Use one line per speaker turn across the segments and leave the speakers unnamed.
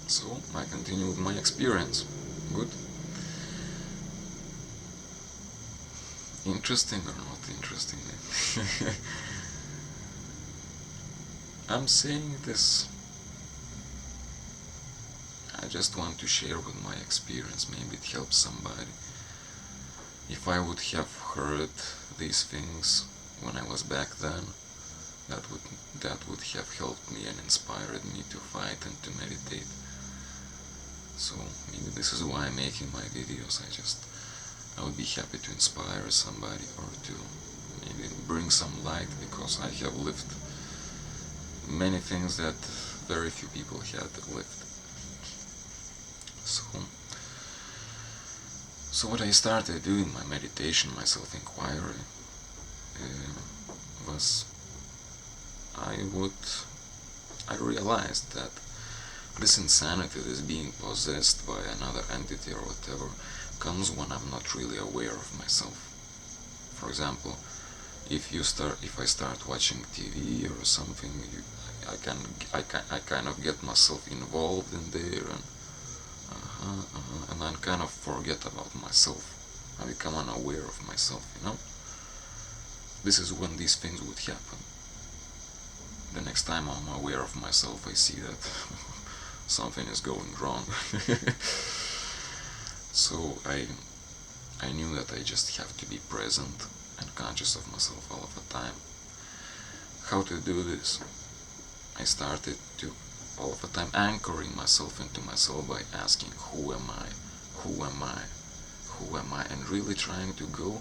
So I continue with my experience. Good? Interesting or not interesting? I'm saying this. I just want to share with my experience. Maybe it helps somebody. If I would have heard these things when I was back then, that would that would have helped me and inspired me to fight and to meditate. So maybe this is why I'm making my videos. I would be happy to inspire somebody or to maybe bring some light, because I have lived many things that very few people had lived. So what I started doing, my meditation, my self-inquiry, was I realized that this insanity, this being possessed by another entity or whatever, comes when I'm not really aware of myself. For example, if I start watching TV or something, I kind of get myself involved in there, and I kind of forget about myself. I become unaware of myself, This is when these things would happen. The next time I'm aware of myself, I see that something is going wrong. So I knew that I just have to be present and conscious of myself all of the time. How to do this? I started to all of the time anchoring myself into myself by asking, who am I? Who am I? Who am I? And really trying to go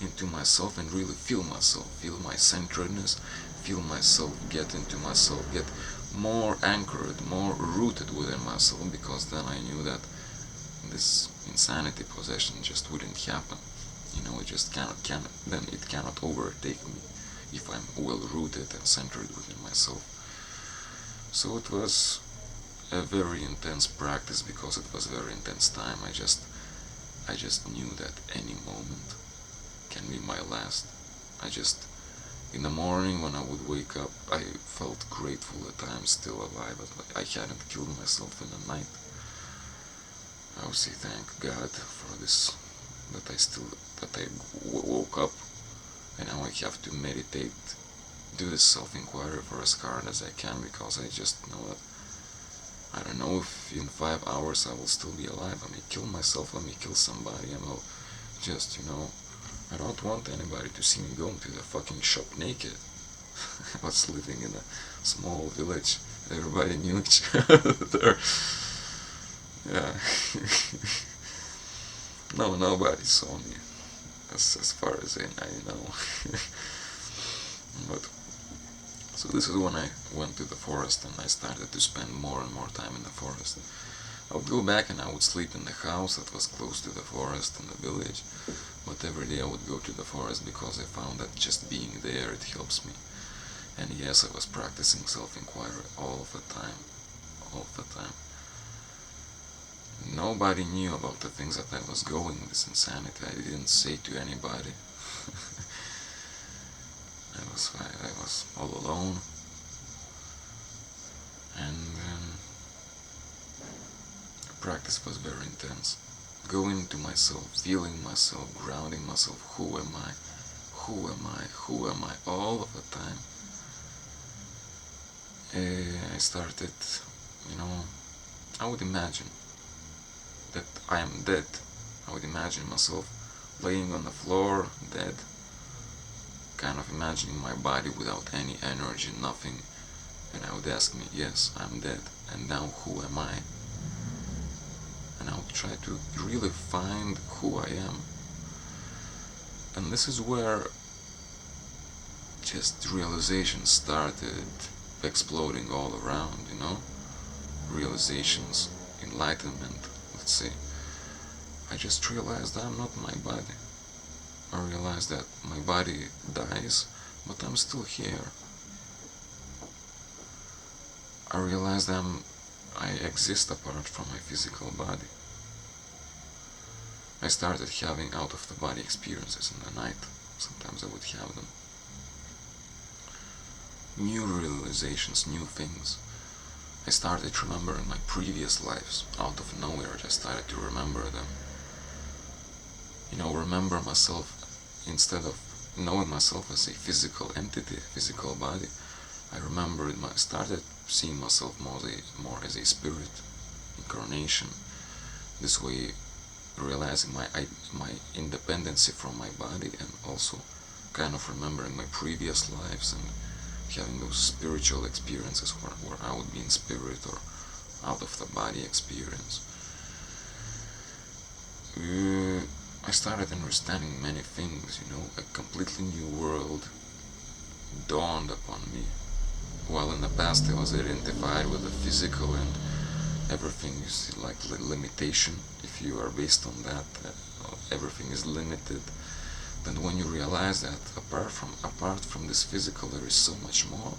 into myself and really feel myself, feel my centeredness, feel myself, get into myself, get more anchored, more rooted within myself, because then I knew that this insanity possession just wouldn't happen. It just cannot overtake me if I'm well rooted and centered within myself. So it was a very intense practice, because it was a very intense time. I just knew that any moment can be my last. In the morning when I would wake up, I felt grateful that I'm still alive, that I hadn't killed myself in the night. I would say thank God for this, that I woke up, and now I have to meditate, do this self-inquiry for as hard as I can, because I just know that I don't know if in 5 hours I will still be alive. I may kill myself, I may kill somebody, and I'll just, I don't want anybody to see me going to the fucking shop naked. I was living in a small village. Everybody knew each other. Yeah. No, nobody saw me, as far as I know. But so this is when I went to the forest, and I started to spend more and more time in the forest. I would go back and I would sleep in the house that was close to the forest in the village, but every day I would go to the forest, because I found that just being there, it helps me. And yes, I was practicing self-inquiry all the time. Nobody knew about the things that I was going, this insanity. I didn't say to anybody. I was all alone, and the practice was very intense. Going into myself, feeling myself, grounding myself. Who am I? Who am I? Who am I? All of the time. I started, I would imagine that I am dead. I would imagine myself laying on the floor, dead, kind of imagining my body without any energy, nothing, and I would ask me, yes, I'm dead, and now who am I? And I would try to really find who I am. And this is where just realization started exploding all around, realizations, enlightenment, let's say. I just realized I'm not my body. I realized that my body dies, but I'm still here. I realized I exist apart from my physical body. I started having out-of-the-body experiences in the night. Sometimes I would have them. New realizations, new things. I started remembering my previous lives. Out of nowhere, I just started to remember them. Remember myself instead of knowing myself as a physical entity, a physical body. I started seeing myself more as a spirit, incarnation. This way, realizing my independency from my body, and also kind of remembering my previous lives and having those spiritual experiences where I would be in spirit or out of the body experience. I started understanding many things, a completely new world dawned upon me. While in the past I was identified with the physical and everything is like limitation. If you are based on that, everything is limited. Then when you realize that apart from this physical there is so much more,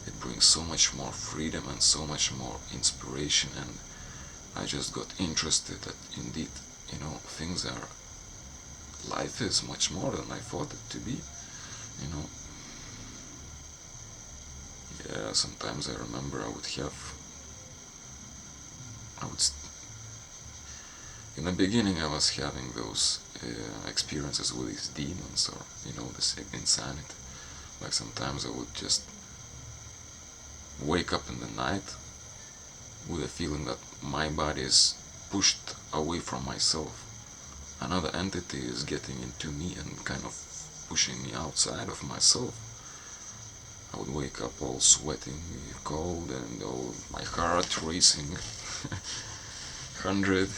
it brings so much more freedom and so much more inspiration, and I just got interested that indeed, life is much more than I thought it to be, Yeah, sometimes I remember in the beginning I was having those experiences with these demons or, this insanity. Like sometimes I would just wake up in the night with a feeling that my body is pushed away from myself. Another entity is getting into me and kind of pushing me outside of myself. I would wake up all sweating, cold, and all my heart racing 100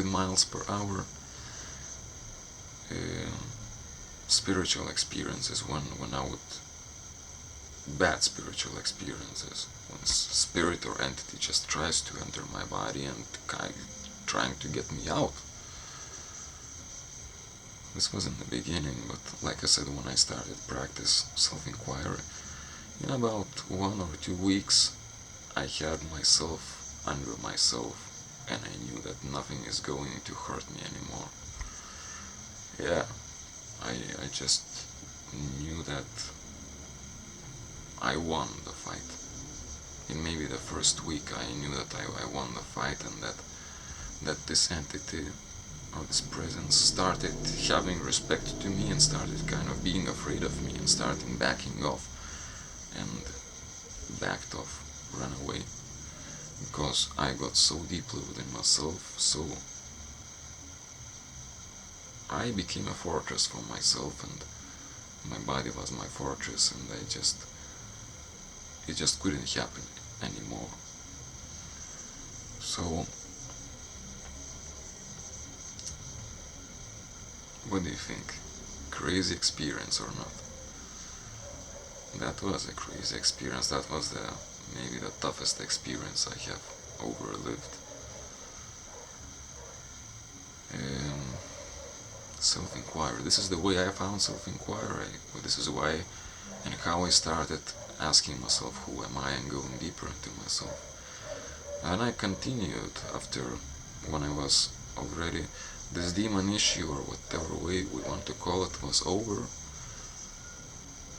miles per hour. Spiritual experiences when I would bad spiritual experiences when spirit or entity just tries to enter my body and trying to get me out. This was in the beginning, but like I said, when I started practice self-inquiry, in about 1 or 2 weeks I had myself under myself, and I knew that nothing is going to hurt me anymore. Yeah, I just knew that I won the fight. In maybe the first week I knew that I won the fight, and that this entity or this presence started having respect to me and started kind of being afraid of me and starting backing off and backed off, ran away, because I got so deeply within myself, so I became a fortress for myself, and my body was my fortress, and it just couldn't happen anymore. So, what do you think? Crazy experience or not? That was a crazy experience. That was maybe the toughest experience I have overlived. Self-inquiry. This is the way I found self-inquiry. This is why and how I started asking myself who am I and going deeper into myself. And I continued after, when I was already, this demon issue or whatever way we want to call it was over.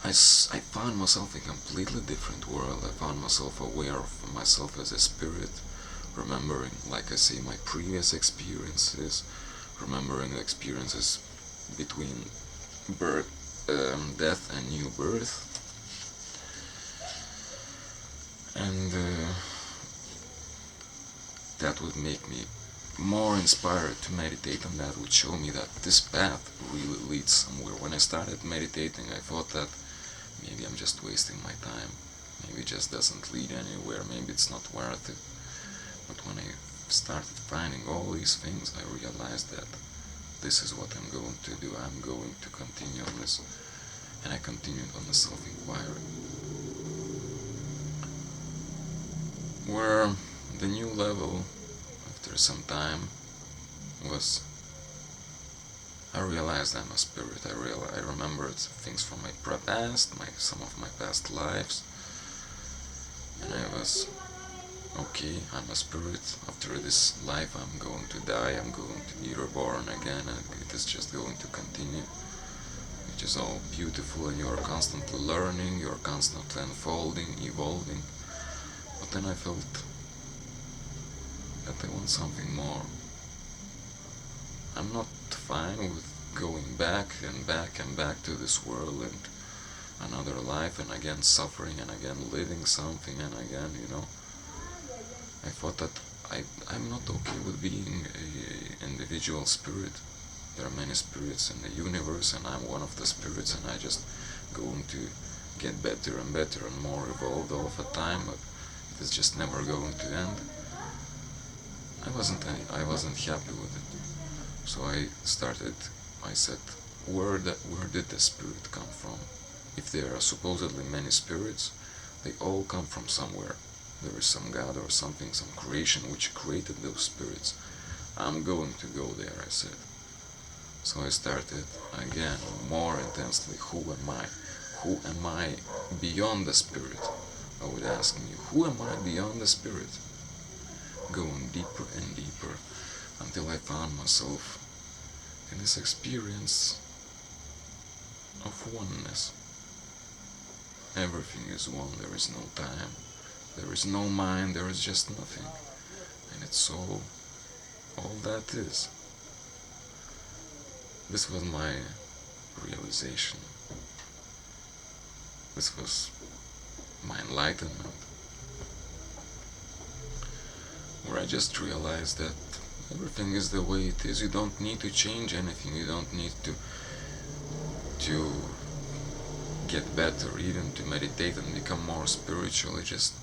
I found myself in a completely different world. I found myself aware of myself as a spirit, remembering, like I say, my previous experiences, remembering the experiences between birth, death and new birth. And that would make me more inspired to meditate, and that would show me that this path really leads somewhere. When I started meditating, I thought that maybe I'm just wasting my time, maybe it just doesn't lead anywhere, maybe it's not worth it. But when I started finding all these things, I realized that this is what I'm going to do. I'm going to continue on this, and I continued on the self-inquiry, where the new level after some time was, I realized I'm a spirit. I remembered things from my past, some of my past lives, and I was okay. I'm a spirit. After this life, I'm going to die. I'm going to be reborn again, and it is just going to continue. which is all beautiful, and you're constantly learning, you're constantly unfolding, evolving. But then I felt that I want something more. I'm not fine with going back and back and back to this world and another life, and again suffering, and again living something, and again, I thought that I'm not okay with being a individual spirit. There are many spirits in the universe, and I'm one of the spirits, and I just going to get better and better and more evolved all the time, but it is just never going to end. I wasn't happy with it. So I said, where did the spirit come from? If there are supposedly many spirits, they all come from somewhere. There is some God or something, some creation which created those spirits. I'm going to go there, I said. So I started again more intensely. Who am I? Who am I beyond the spirit? I would ask me, who am I beyond the spirit? Going deeper and deeper until I found myself in this experience of oneness. Everything is one, there is no time, there is no mind, there is just nothing. And it's all that is. This was my realization. This was my enlightenment, where I just realized that everything is the way it is. You don't need to change anything. You don't need to get better, even to meditate and become more spiritual. It just,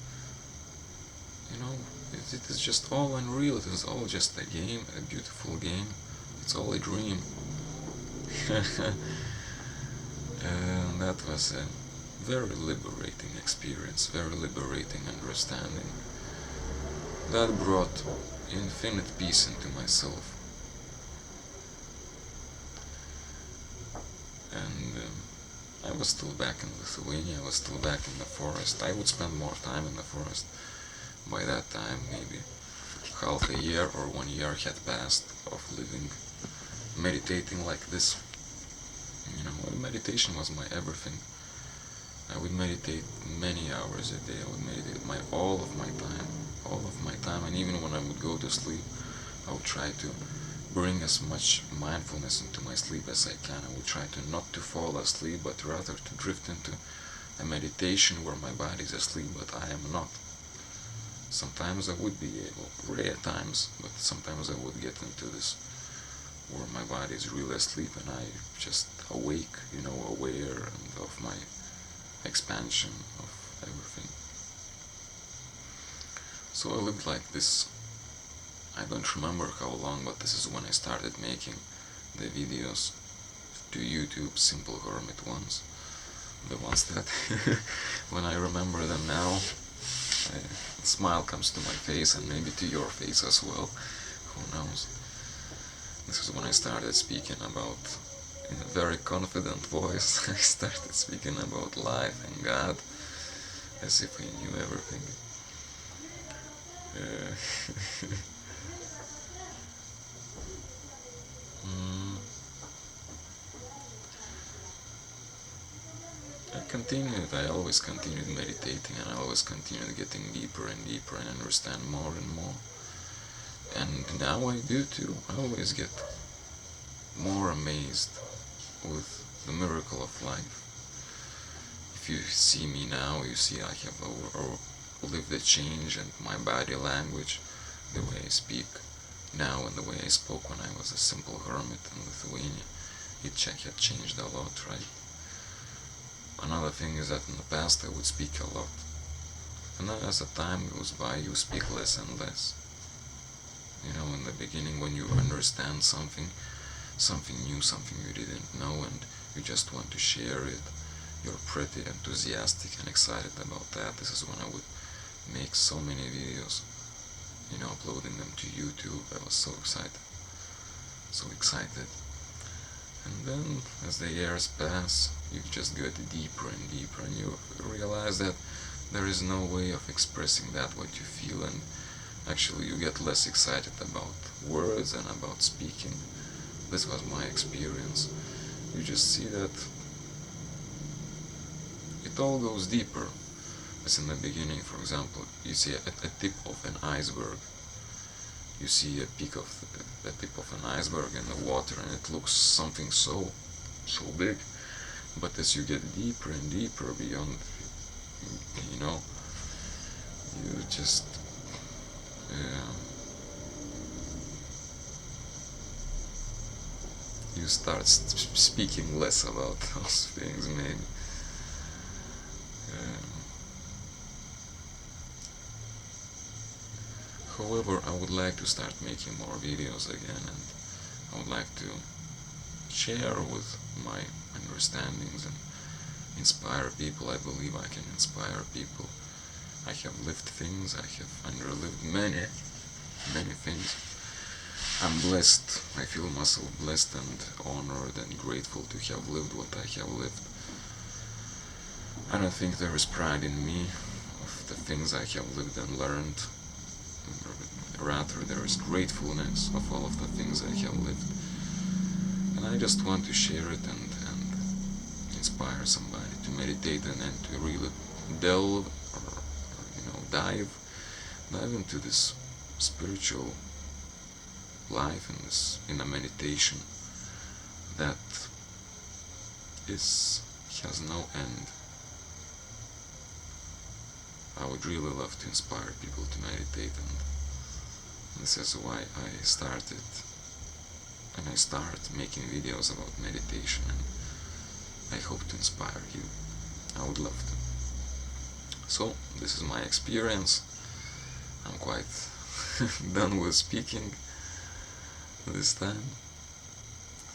it is just all unreal. It is all just a game, a beautiful game. It's all a dream. And that was a very liberating experience, very liberating understanding. That brought infinite peace into myself. And I was still back in Lithuania, I was still back in the forest. I would spend more time in the forest. By that time, maybe half a year or 1 year had passed of living, meditating like this. Meditation was my everything. I would meditate many hours a day. I would meditate all of my time, and even when I would go to sleep, I would try to bring as much mindfulness into my sleep as I can. I would try to not to fall asleep, but rather to drift into a meditation where my body is asleep, but I am not. Sometimes I would be able, rare times, but sometimes I would get into this where my body is really asleep and I just awake, aware and of my expansion of everything. So I lived like this. I don't remember how long, but this is when I started making the videos to YouTube, Simple Hermit ones. The ones that, when I remember them now, a smile comes to my face, and maybe to your face as well. Who knows? This is when I started speaking about, in a very confident voice, I started speaking about life and God, as if I knew everything. I always continued meditating, and I always continued getting deeper and deeper and understand more and more. And now I do too. I always get more amazed with the miracle of life. If you see me now, you see I have lived a change in my body language, the way I speak now and the way I spoke when I was a simple hermit in Lithuania. It had changed a lot, right? Another thing is that in the past I would speak a lot. And then as the time goes by, you speak less and less. In the beginning, when you understand something new, something you didn't know, and you just want to share it, you're pretty enthusiastic and excited about that. This is when I would make so many videos, uploading them to YouTube. I was so excited. And then, as the years pass, you just get deeper and deeper, and you realize that there is no way of expressing that what you feel, and actually you get less excited about words and about speaking. This was my experience. You just see that it all goes deeper. As in the beginning, for example, you see a tip of an iceberg. You see a peak of the tip of an iceberg in the water, and it looks something so big. But as you get deeper and deeper beyond, you know, you just you start speaking less about those things, maybe. However, I would like to start making more videos again, and I would like to share with my understandings and inspire people. I believe I can inspire people. I have lived things, I have underlived many things. I'm blessed, I feel myself blessed and honored and grateful to have lived what I have lived. I don't think there is pride in me of the things I have lived and learned. Rather, there is gratefulness of all of the things I have lived. And I just want to share it and inspire somebody to meditate and to really delve or dive into this spiritual life in a meditation that has no end. I would really love to inspire people to meditate, and this is why I started and I start making videos about meditation, and I hope to inspire you. I would love to. So, this is my experience. I'm quite done with speaking this time.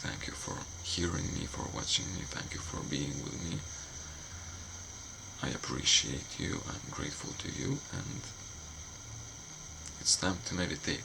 Thank you for hearing me, for watching me, thank you for being with me. I appreciate you, I'm grateful to you, and it's time to meditate.